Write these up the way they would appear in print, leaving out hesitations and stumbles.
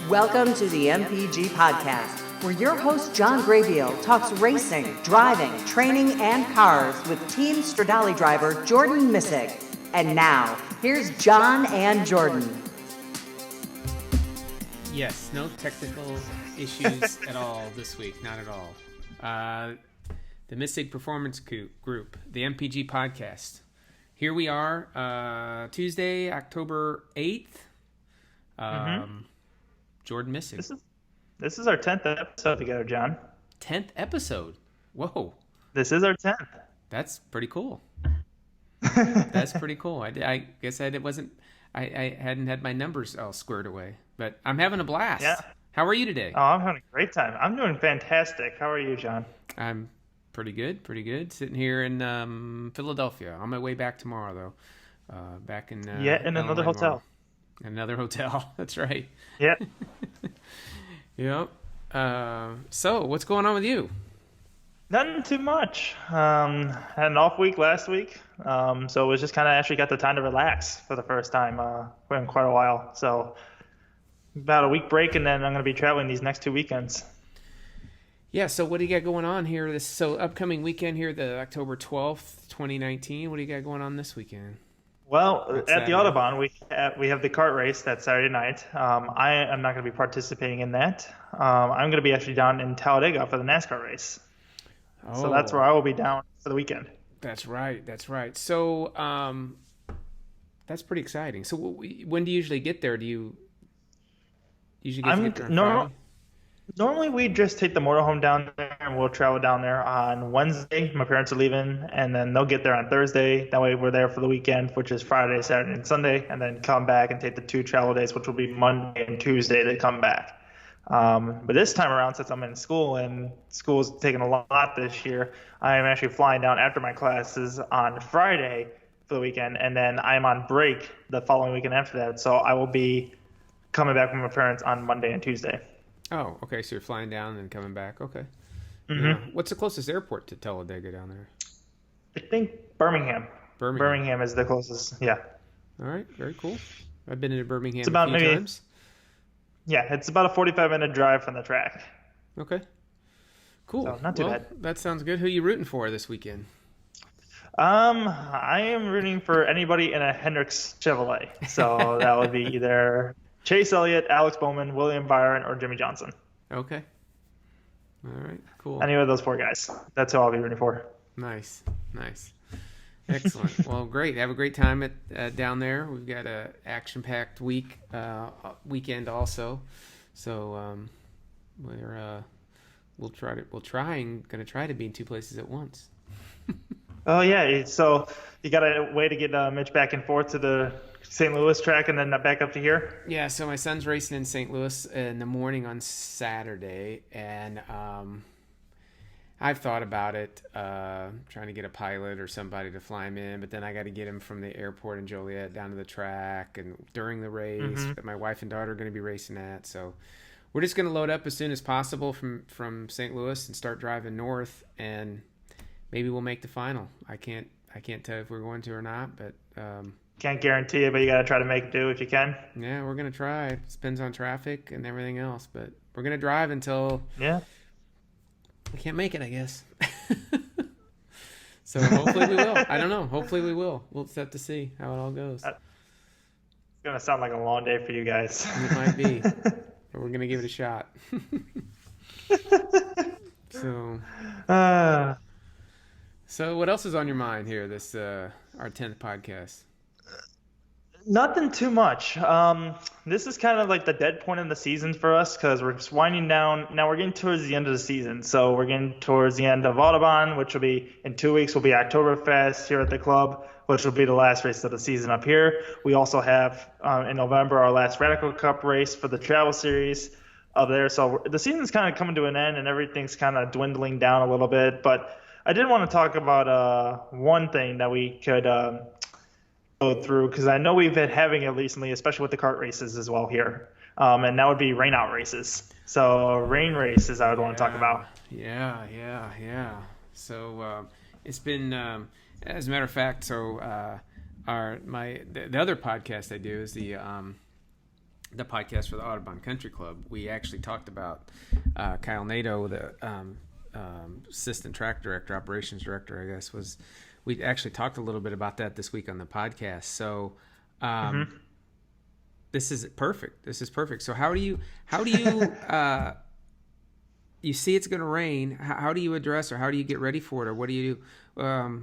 Welcome to the MPG podcast, where your host John Graybeal talks racing, driving, training, and cars with Team Stradale driver Jordan Missig. And now, here's John and Jordan. Yes, no technical issues at all this week, not at all. The Missig Performance Group, the MPG podcast. Here we are, Tuesday, October 8th. Jordan Missig. This is our 10th episode together, John. 10th episode? Whoa. This is our 10th. That's pretty cool. That's pretty cool. I guess I hadn't had my numbers all squared away, but I'm having a blast. Yeah. How are you today? Oh, I'm having a great time. I'm doing fantastic. How are you, John? I'm pretty good. Sitting here in Philadelphia. On my way back tomorrow, though. Back in in another hotel. Tomorrow. Another hotel. That's right. Yeah. Yep. So, what's going on with you? Nothing too much. Had an off week last week, so it was just kind of actually got the time to relax for the first time in quite a while. So about a week break, and then I'm going to be traveling these next 2 weekends. Yeah, so what do you got going on here? So upcoming weekend here, the October 12th, 2019. What do you got going on this weekend? Well, at the Autobahn, we have the kart race that Saturday night. I am not going to be participating in that. I'm going to be actually down in Talladega for the NASCAR race. Oh. So that's where I will be down for the weekend. That's right. So that's pretty exciting. So when do you usually get there? Do you usually get there on Friday? Normally, we just take the motorhome down there, and we'll travel down there on Wednesday. My parents are leaving, and then they'll get there on Thursday. That way, we're there for the weekend, which is Friday, Saturday, and Sunday, and then come back and take the 2 travel days, which will be Monday and Tuesday to come back. But this time around, since I'm in school, and school's taking a lot this year, I am actually flying down after my classes on Friday for the weekend, and then I'm on break the following weekend after that. So I will be coming back with my parents on Monday and Tuesday. Oh, okay. So you're flying down and coming back. Okay. Mm-hmm. Yeah. What's the closest airport to Talladega down there? I think Birmingham. Birmingham is the closest. Yeah. All right. Very cool. I've been into Birmingham it's about a few times. Yeah, it's about a 45-minute drive from the track. Okay. Cool. So not too bad. That sounds good. Who are you rooting for this weekend? I am rooting for anybody in a Hendricks Chevrolet. So that would be either Chase Elliott, Alex Bowman, William Byron, or Jimmy Johnson. Okay. All right. Cool. Any of those 4 guys. That's who I'll be rooting for. Nice. Excellent. Well, great. Have a great time at down there. We've got a action-packed weekend also. So we'll try to be in 2 places at once. Oh yeah. So you got a way to get Mitch back and forth to the St. Louis track and then back up to here? Yeah, so my son's racing in St. Louis in the morning on Saturday, and I've thought about it, trying to get a pilot or somebody to fly him in, but then I got to get him from the airport in Joliet down to the track and during the race that my wife and daughter are going to be racing at. So we're just going to load up as soon as possible from St. Louis and start driving north, and maybe we'll make the final. I can't tell if we're going to or not, but can't guarantee it, but you got to try to make do if you can. Yeah, we're going to try. It depends on traffic and everything else, but we're going to drive until we can't make it, I guess. So hopefully we will. I don't know. Hopefully we will. We'll just have to see how it all goes. It's going to sound like a long day for you guys. It might be, but we're going to give it a shot. So what else is on your mind here, this our 10th podcast? Nothing too much. This is kind of like the dead point in the season for us because we're just winding down. Now we're getting towards the end of the season. So we're getting towards the end of Autobahn, which will be in 2 weeks, will be Oktoberfest here at the club, which will be the last race of the season up here. We also have in November our last Radical Cup race for the travel series up there. So the season's kind of coming to an end and everything's kind of dwindling down a little bit. But I did want to talk about one thing that we could go through, because I know we've been having it recently, especially with the kart races as well here, and that would be rain out races. So rain races I would want to talk about. Yeah. So it's been, as a matter of fact, so the other podcast I do is the the podcast for the Audubon Country Club, we actually talked about Kyle Nato, the assistant track director, operations director, I guess, we actually talked a little bit about that this week on the podcast. So this is perfect. This is perfect. So how do you you see it's going to rain? How do you address, or how do you get ready for it, or what do you do?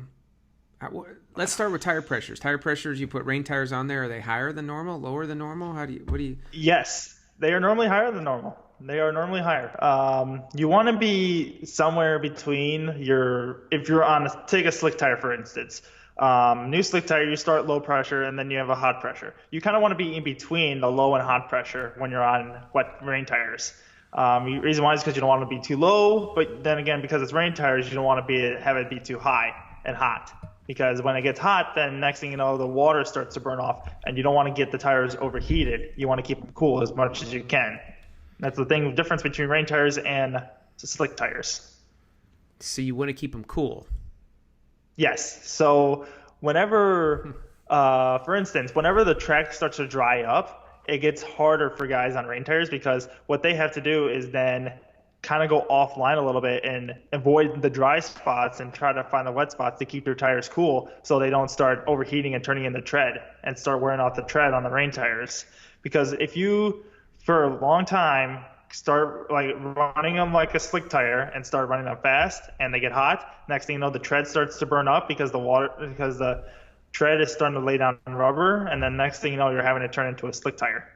Let's start with tire pressures. Tire pressures, you put rain tires on there. Are they higher than normal, lower than normal? What do you? Yes, they are normally higher than normal. They are normally higher. You want to be somewhere between if you're on take a slick tire, for instance. New slick tire, you start low pressure and then you have a hot pressure. You kind of want to be in between the low and hot pressure when you're on wet rain tires. The reason why is because you don't want to be too low, but then again, because it's rain tires, you don't want to have it be too high and hot. Because when it gets hot, then next thing you know, the water starts to burn off, and you don't want to get the tires overheated. You want to keep them cool as much as you can. That's the difference between rain tires and slick tires. So you want to keep them cool? Yes. So whenever, for instance, whenever the track starts to dry up, it gets harder for guys on rain tires, because what they have to do is then kind of go offline a little bit and avoid the dry spots and try to find the wet spots to keep their tires cool, so they don't start overheating and turning into tread and start wearing off the tread on the rain tires. Because if you, for a long time, start like running them like a slick tire and start running them fast and they get hot, next thing you know, the tread starts to burn up because the tread is starting to lay down rubber, and then next thing you know, you're having to turn into a slick tire.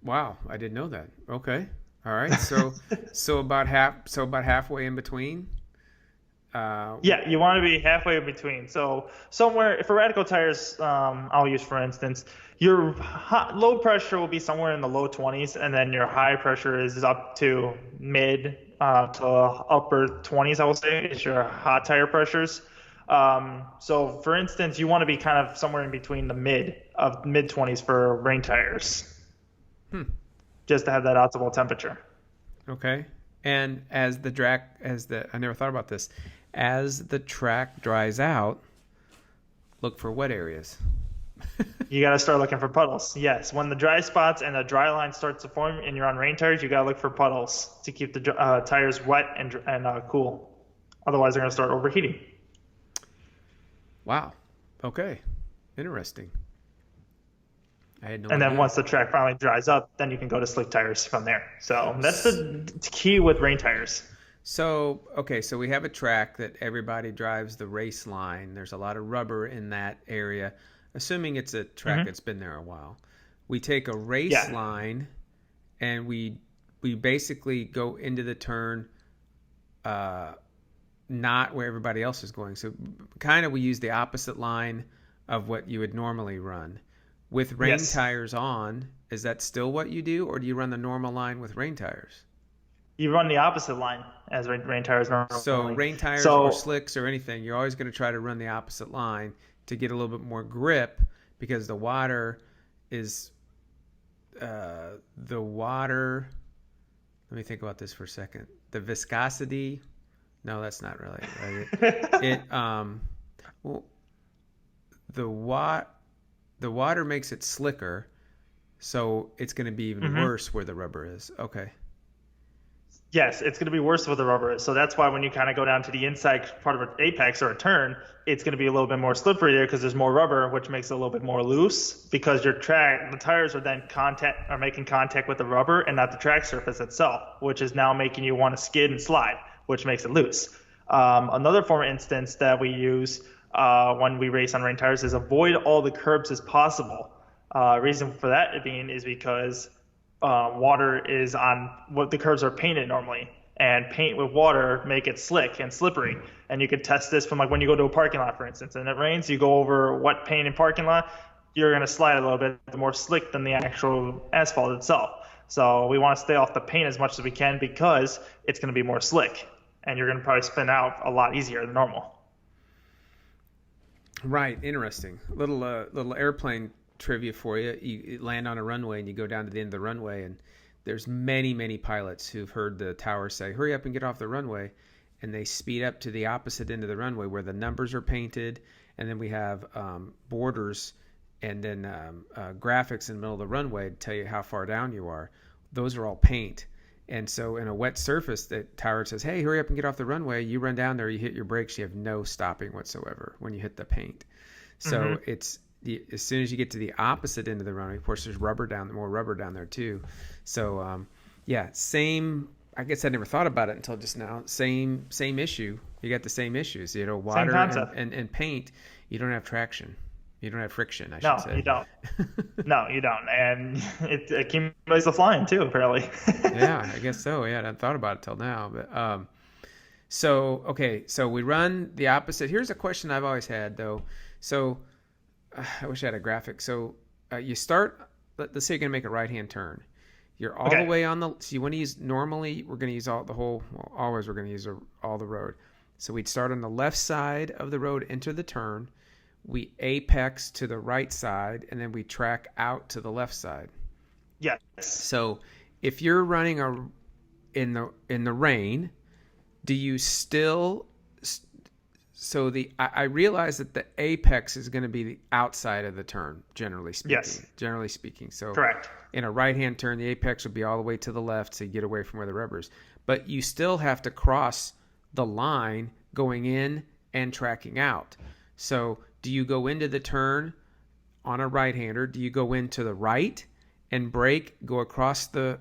Wow, I didn't know that. Okay, all right. So about halfway in between. Yeah, you want to be halfway in between. So somewhere, for radical tires, I'll use for instance, your low pressure will be somewhere in the low 20s, and then your high pressure is up to mid to upper 20s. I will say is your hot tire pressures. So for instance, you want to be kind of somewhere in between the mid 20s for rain tires. Just to have that optimal temperature. Okay. And I never thought about this. As the track dries out, look for wet areas. You got to start looking for puddles. Yes. When the dry spots and the dry line starts to form and you're on rain tires, you got to look for puddles to keep the tires wet and cool. Otherwise, they're going to start overheating. Wow. Okay. Interesting. I had no and idea. then once the track finally dries up, then you can go to slick tires from there. So that's the key with rain tires. So we have a track that everybody drives the race line. There's a lot of rubber in that area, assuming it's a track that's been there a while. We take a race line and we basically go into the turn not where everybody else is going. So kind of we use the opposite line of what you would normally run. With rain tires on, is that still what you do, or do you run the normal line with rain tires? You run the opposite line as rain tires normally. So rain tires or slicks or anything, you're always going to try to run the opposite line to get a little bit more grip, because the water is let me think about this for a second. The viscosity, no, that's not really right. The water makes it slicker, so it's going to be even worse where the rubber is. Okay. Yes, it's going to be worse where the rubber is. So that's why when you kind of go down to the inside part of an apex or a turn, it's going to be a little bit more slippery there because there's more rubber, which makes it a little bit more loose, because the tires are then making contact with the rubber and not the track surface itself, which is now making you want to skid and slide, which makes it loose. Another form of instance that we use when we race on rain tires is avoid all the curbs as possible. Reason for that being is because water is on what the curbs are painted normally, and paint with water make it slick and slippery. And you could test this from like when you go to a parking lot, for instance, and it rains, you go over wet paint in parking lot, you're going to slide a little bit more slick than the actual asphalt itself. So we want to stay off the paint as much as we can, because it's going to be more slick and you're going to probably spin out a lot easier than normal. Right. Interesting. Little airplane trivia for you. You land on a runway and you go down to the end of the runway, and there's many pilots who've heard the tower say, hurry up and get off the runway, and they speed up to the opposite end of the runway where the numbers are painted, and then we have borders and then graphics in the middle of the runway to tell you how far down you are. Those are all paint. And so in a wet surface, that tower says, hey, hurry up and get off the runway. You run down there, you hit your brakes, you have no stopping whatsoever when you hit the paint. So it's as soon as you get to the opposite end of the runway, of course, there's more rubber down there too. So same. I guess I never thought about it until just now. Same issue. You got the same issues. Water and paint. You don't have traction. You don't have friction, I should say. No, you don't. No, you don't. And it accumulates the flying too, apparently. Yeah, I guess so. Yeah, I hadn't thought about it till now. But so we run the opposite. Here's a question I've always had, though. So I wish I had a graphic. So you start, let's say you're going to make a right-hand turn. You're all the way on the, so you want to use, normally we're going to use always we're going to use all the road. So we'd start on the left side of the road, enter the turn. We apex to the right side, and then we track out to the left side. Yes. So if you're running in the rain, do you still, I realize that the apex is going to be the outside of the turn, generally speaking. Yes. Generally speaking. So correct. In a right-hand turn, the apex would be all the way to the left to get away from where the rubber is. But you still have to cross the line going in and tracking out. So do you go into the turn on a right-hander? Do you go into the right and brake, go across the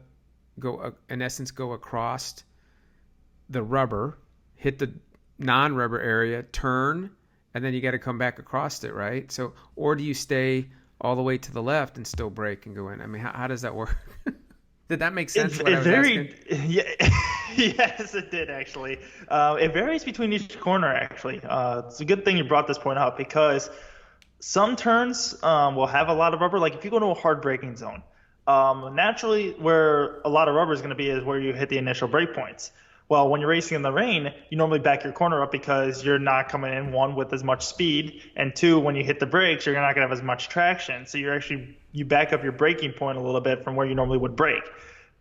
rubber, hit the non-rubber area, turn, and then you got to come back across it, right? So, or do you stay all the way to the left and still brake and go in? I mean, how does that work? Did that make sense? Yeah, yes, it did actually. It varies between each corner actually. It's a good thing you brought this point up because some turns will have a lot of rubber. Like if you go to a hard braking zone, naturally where a lot of rubber is going to be is where you hit the initial brake points. Well, when you're racing in the rain, you normally back your corner up because you're not coming in, one, with as much speed, and two, when you hit the brakes, you're not going to have as much traction. So you back up your braking point a little bit from where you normally would brake.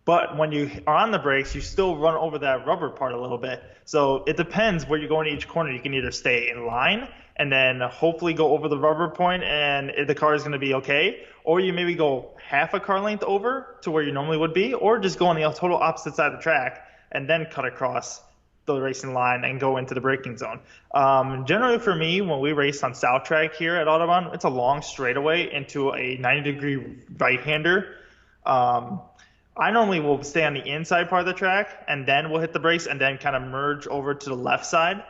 But when you are on the brakes, you still run over that rubber part a little bit. So it depends where you go into each corner. You can either stay in line and then hopefully go over the rubber point and the car is going to be okay, or you maybe go half a car length over to where you normally would be, or just go on the total opposite side of the track and then cut across the racing line and go into the braking zone. Generally for me, when we race on South Track here at Audubon, it's a long straightaway into a 90-degree right-hander. I normally will stay on the inside part of the track, and then we'll hit the brakes and then kind of merge over to the left side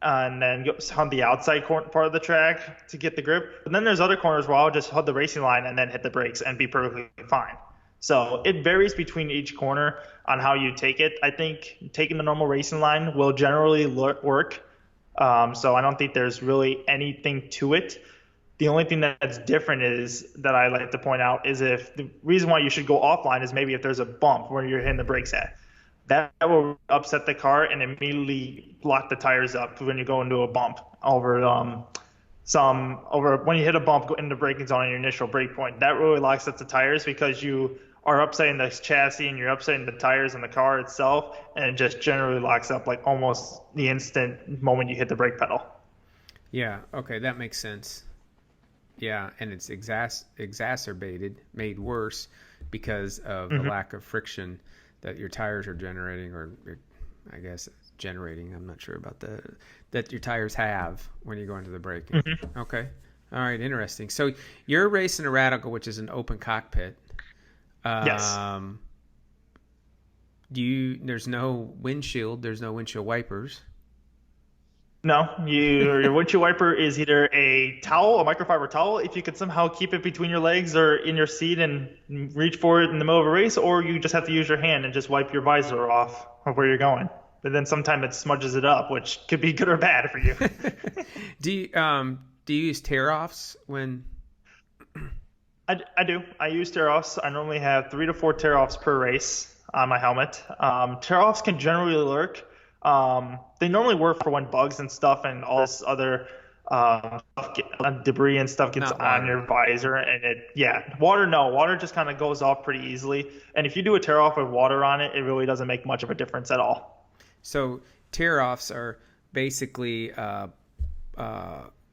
and then go on the outside part of the track to get the grip. But then there's other corners where I'll just hold the racing line and then hit the brakes and be perfectly fine. So it varies between each corner on how you take it. I think taking the normal racing line will generally work. So I don't think there's really anything to it. The only thing that's different is that I like to point out is if the reason why you should go offline is maybe if there's a bump where you're hitting the brakes at. That will upset the car and immediately lock the tires up when you go into a bump over when you hit a bump in the braking zone on your initial brake point. That really locks up the tires because you are upsetting the chassis and you're upsetting the tires and the car itself, and it just generally locks up like almost the instant moment you hit the brake pedal. Yeah, okay, that makes sense. Yeah, and it's exacerbated, made worse because of the lack of friction that your tires are generating, or I guess it's generating, I'm not sure about that your tires have when you go into the braking. Okay, all right, interesting. So you're racing a Radical, which is an open cockpit. Yes. There's no windshield. There's no windshield wipers. No, your windshield wiper is either a towel, a microfiber towel, if you could somehow keep it between your legs or in your seat and reach for it in the middle of a race, or you just have to use your hand and just wipe your visor off of where you're going. But then sometimes it smudges it up, which could be good or bad for you. Do you use tear-offs when? I do. I use tear-offs. I normally have 3 to 4 tear-offs per race on my helmet. Tear-offs can generally lurk. They normally work for when bugs and stuff and all this other debris and stuff gets on your visor. And water just kind of goes off pretty easily. And if you do a tear-off with water on it, it really doesn't make much of a difference at all. So tear-offs are basically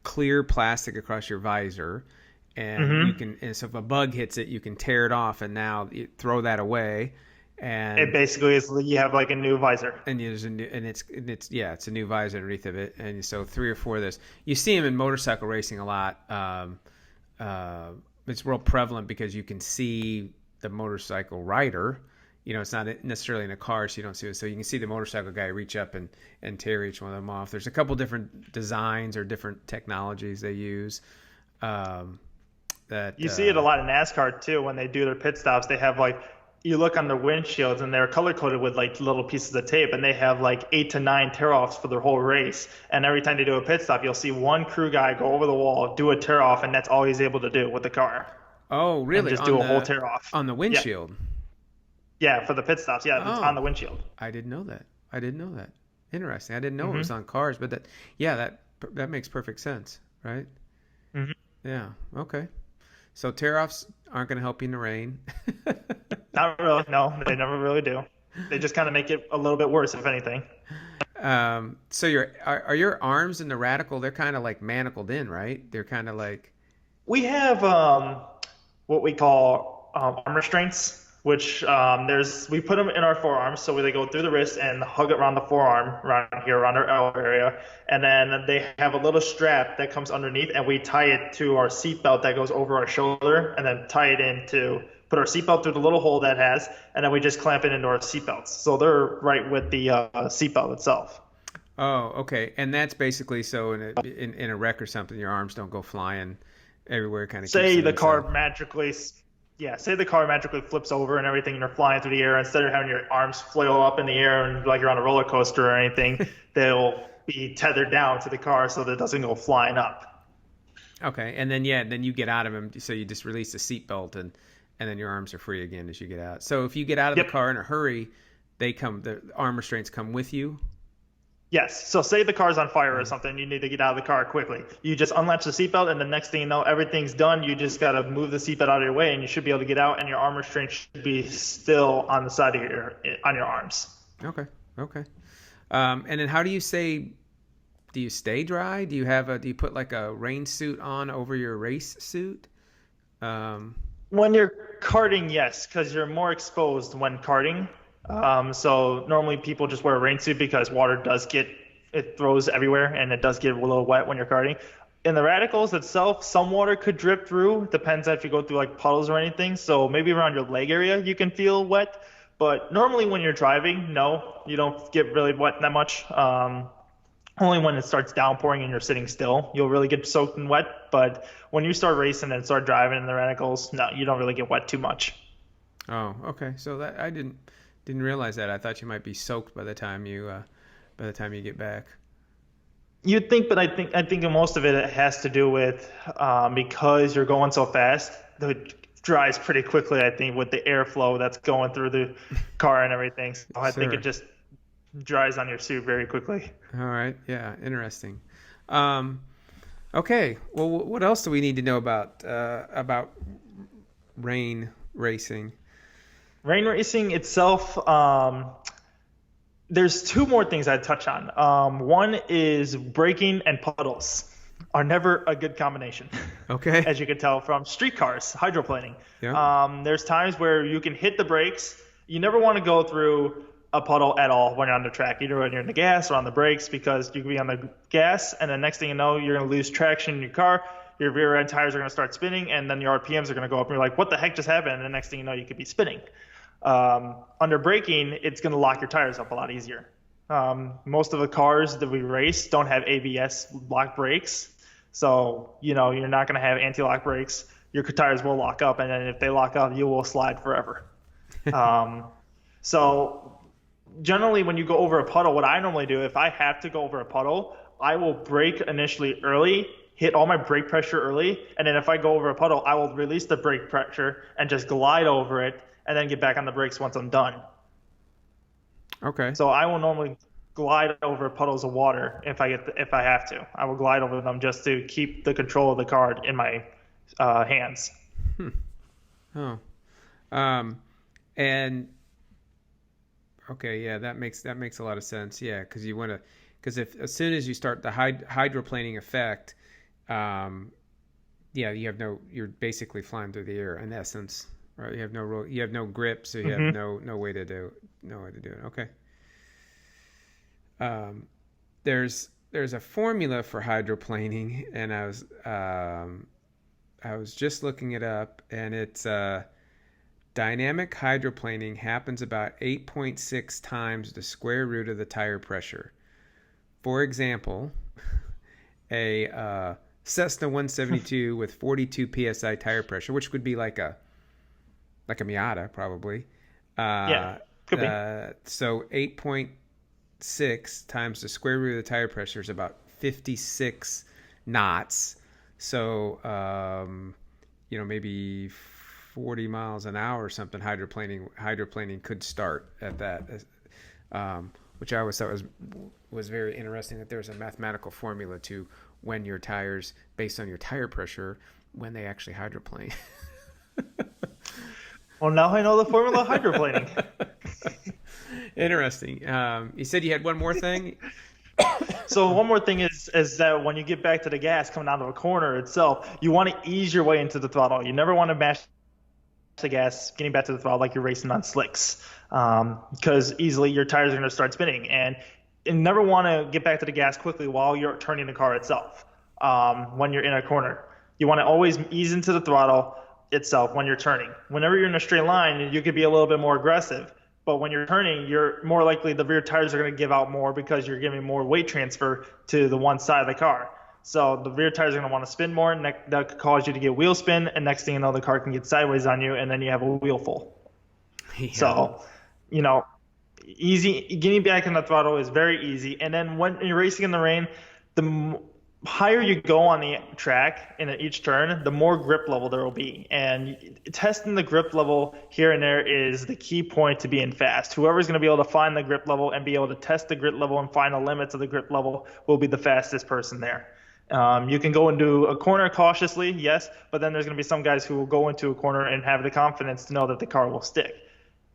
clear plastic across your visor. and you can. And so if a bug hits it, you can tear it off, and now you throw that away. And It basically is you have like a new visor. and it's a new visor underneath of it, and so 3 or 4 of those. You see them in motorcycle racing a lot. It's real prevalent because you can see the motorcycle rider. It's not necessarily in a car, so you don't see it. So you can see the motorcycle guy reach up and tear each one of them off. There's a couple different designs or different technologies they use. That You see it a lot in NASCAR too when they do their pit stops. They have like you look on their windshields and they're color coded with like little pieces of tape, and they have like 8 to 9 tear-offs for their whole race. And every time they do a pit stop, you'll see one crew guy go over the wall, do a tear-off, and that's all he's able to do with the car. Oh, really? And just do a whole tear-off on the windshield. Yeah, for the pit stops. Yeah, it's on the windshield. I didn't know that. Interesting. I didn't know it was on cars, but that makes perfect sense, right? Mm-hmm. Yeah. Okay. So tear-offs aren't going to help you in the rain. Not really. No, they never really do. They just kind of make it a little bit worse, if anything. So are your arms in the Radical? They're kind of like manacled in, right? They're kind of like. We have what we call arm restraints, which we put them in our forearms, so they go through the wrist and hug it around the forearm, around here, around our elbow area, and then they have a little strap that comes underneath, and we tie it to our seatbelt that goes over our shoulder, and then tie it put our seatbelt through the little hole that has, and then we just clamp it into our seatbelts. So they're right with the seatbelt itself. Oh, okay, and that's basically so in a wreck or something, your arms don't go flying everywhere. Kind of. Say the car magically flips over and everything, and you're flying through the air. Instead of having your arms flail up in the air and like you're on a roller coaster or anything, they'll be tethered down to the car so that it doesn't go flying up. Okay, and then you get out of them, so you just release the seatbelt, and then your arms are free again as you get out. So if you get out of the car in a hurry, the arm restraints come with you? Yes. So say the car's on fire or something, you need to get out of the car quickly. You just unlatch the seatbelt, and the next thing you know, everything's done. You just got to move the seatbelt out of your way, and you should be able to get out, and your arm restraint should be still on the side of on your arms. Okay. And then how do you do you stay dry? Do you put like a rain suit on over your race suit? When you're karting, yes, because you're more exposed when karting. So normally people just wear a rain suit because water it throws everywhere, and it does get a little wet when you're karting. In the Radicals itself, some water could drip through. Depends if you go through like puddles or anything. So maybe around your leg area you can feel wet. But normally when you're driving, no, you don't get really wet that much. Only when it starts downpouring and you're sitting still, you'll really get soaked and wet. But when you start racing and start driving in the Radicals, no, you don't really get wet too much. Oh, okay. So that I didn't realize that. I thought you might be soaked by the time you get back. You'd think, but I think most of it has to do with because you're going so fast, it dries pretty quickly. I think with the airflow that's going through the car and everything. So I think it just dries on your suit very quickly. All right. Yeah. Interesting. Okay. Well, what else do we need to know about rain racing? Rain racing itself, there's 2 more things I'd touch on. One is braking and puddles are never a good combination. Okay. As you can tell from street cars, hydroplaning. Yeah. There's times where you can hit the brakes. You never want to go through a puddle at all when you're on the track, either when you're in the gas or on the brakes, because you can be on the gas, and the next thing you know, you're going to lose traction in your car. Your rear end tires are going to start spinning, and then your RPMs are going to go up, and you're like, what the heck just happened? And the next thing you know, you could be spinning. Under braking, it's going to lock your tires up a lot easier. Most of the cars that we race don't have ABS lock brakes, so you're not going to have anti-lock brakes. Your tires will lock up, and then if they lock up, you will slide forever. So generally, when you go over a puddle, what I normally do, if I have to go over a puddle, I will brake initially early, hit all my brake pressure early, and then if I go over a puddle, I will release the brake pressure and just glide over it, and then get back on the brakes once I'm done. Okay. So I will normally glide over puddles of water if I have to. I will glide over them just to keep the control of the car in my hands. Oh. And okay, yeah, that makes a lot of sense. Yeah, because if as soon as you start the hydroplaning effect, yeah, you're basically flying through the air in essence, right? You have no grip, so you have no way to do it. Okay. There's a formula for hydroplaning, and I was just looking it up, and it's dynamic hydroplaning happens about 8.6 times the square root of the tire pressure. For example, a Cessna 172 with 42 psi tire pressure, which would be like a Miata probably. Could be. So 8.6 times the square root of the tire pressure is about 56 knots. So maybe 40 miles an hour or something. Hydroplaning could start at that, which I always thought was very interesting, that there's a mathematical formula to when your tires, based on your tire pressure, when they actually hydroplane. Well, now I know the formula of hydroplaning. Interesting. You said you had one more thing. So one more thing is that when you get back to the gas coming out of a corner itself, you want to ease your way into the throttle. You never want to mash the gas getting back to the throttle like you're racing on slicks, because easily your tires are going to start spinning. And you never want to get back to the gas quickly while you're turning the car itself. When you're in a corner, you want to always ease into the throttle itself when you're turning. Whenever you're in a straight line, you could be a little bit more aggressive. But when you're turning, you're more likely the rear tires are going to give out more because you're giving more weight transfer to the one side of the car. So the rear tires are going to want to spin more, and that could cause you to get wheel spin, and next thing you know, the car can get sideways on you, and then you have a wheel full. Yeah. So, getting back in the throttle is very easy. And then when you're racing in the rain, the higher you go on the track in each turn, the more grip level there will be. And testing the grip level here and there is the key point to being fast. Whoever's going to be able to find the grip level and be able to test the grip level and find the limits of the grip level will be the fastest person there. You can go into a corner cautiously, yes, but then there's going to be some guys who will go into a corner and have the confidence to know that the car will stick.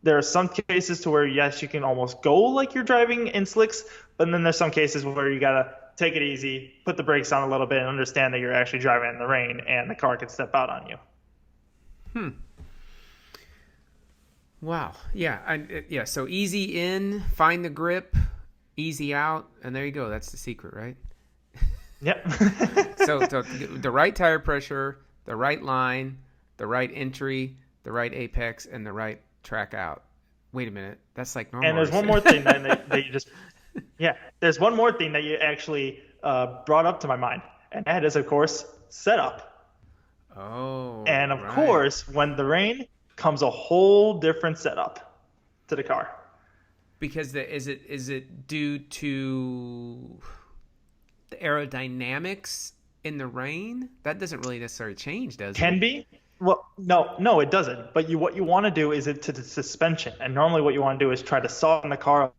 There are some cases to where, yes, you can almost go like you're driving in slicks, but then there's some cases where you got to take it easy, put the brakes on a little bit, and understand that you're actually driving in the rain and the car can step out on you. Wow. Yeah. So easy in, find the grip, easy out, and there you go. That's the secret, right? Yep. So the right tire pressure, the right line, the right entry, the right apex, and the right track out. Wait a minute. That's like normal. And there's one more thing that you just... Yeah, there's one more thing that you actually brought up to my mind, and that is, of course, setup. Oh. And of course, when the rain comes a whole different setup to the car. Because is it due to the aerodynamics in the rain? That doesn't really necessarily change, does it? Can be. Well, no, it doesn't. But what you want to do is to the suspension, and normally what you want to do is try to soften the car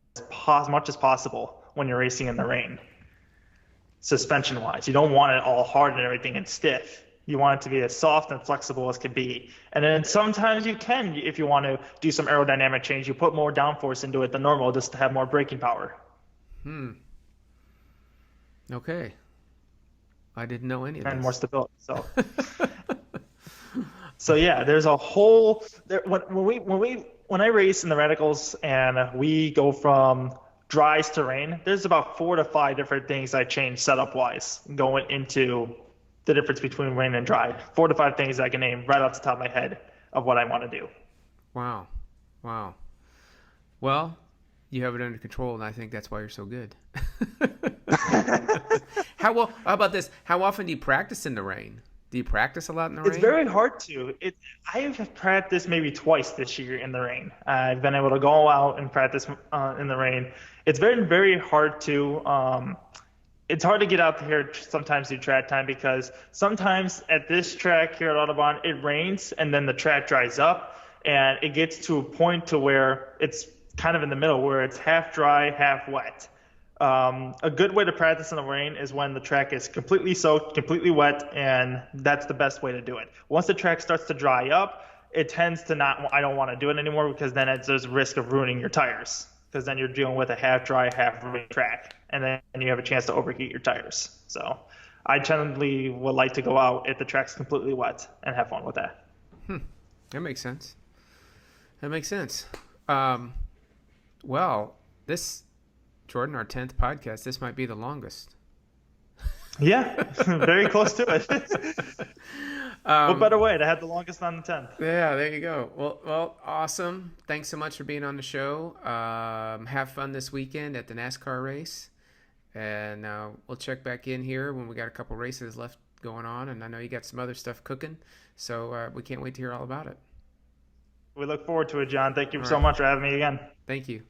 as much as possible when you're racing in the rain, suspension wise. You don't want it all hard and everything and stiff. You want it to be as soft and flexible as can be. And then sometimes you can, if you want to do some aerodynamic change, you put more downforce into it than normal just to have more braking power. Okay. I didn't know any of this. And more stability. So yeah, there's a whole when I race in the radicals and we go from dries to rain, there's about 4 to 5 different things I change setup wise going into the difference between rain and dry. 4 to 5 things I can name right off the top of my head of what I want to do. Wow. Well, you have it under control, and I think that's why you're so good. How about this? How often do you practice in the rain? Do you practice a lot in the rain? It's very hard to. I've practiced maybe twice this year in the rain. I've been able to go out and practice in the rain. It's very, very hard to. It's hard to get out here sometimes do track time because sometimes at this track here at Audubon, it rains and then the track dries up and it gets to a point to where it's kind of in the middle where it's half dry, half wet. A good way to practice in the rain is when the track is completely soaked, completely wet, and that's the best way to do it. Once the track starts to dry up, it tends to I don't want to do it anymore because then there's a risk of ruining your tires because then you're dealing with a half dry, half ruined track, and then you have a chance to overheat your tires. So I generally would like to go out if the track's completely wet and have fun with that. That makes sense. Well, this, Jordan, our 10th podcast, this might be the longest. Yeah, very close to it. What better way to have the longest on the 10th? Yeah, there you go. Well, awesome. Thanks so much for being on the show. Have fun this weekend at the NASCAR race. And we'll check back in here when we got a couple races left going on. And I know you got some other stuff cooking. So we can't wait to hear all about it. We look forward to it, John. Thank you so much for having me again. Thank you.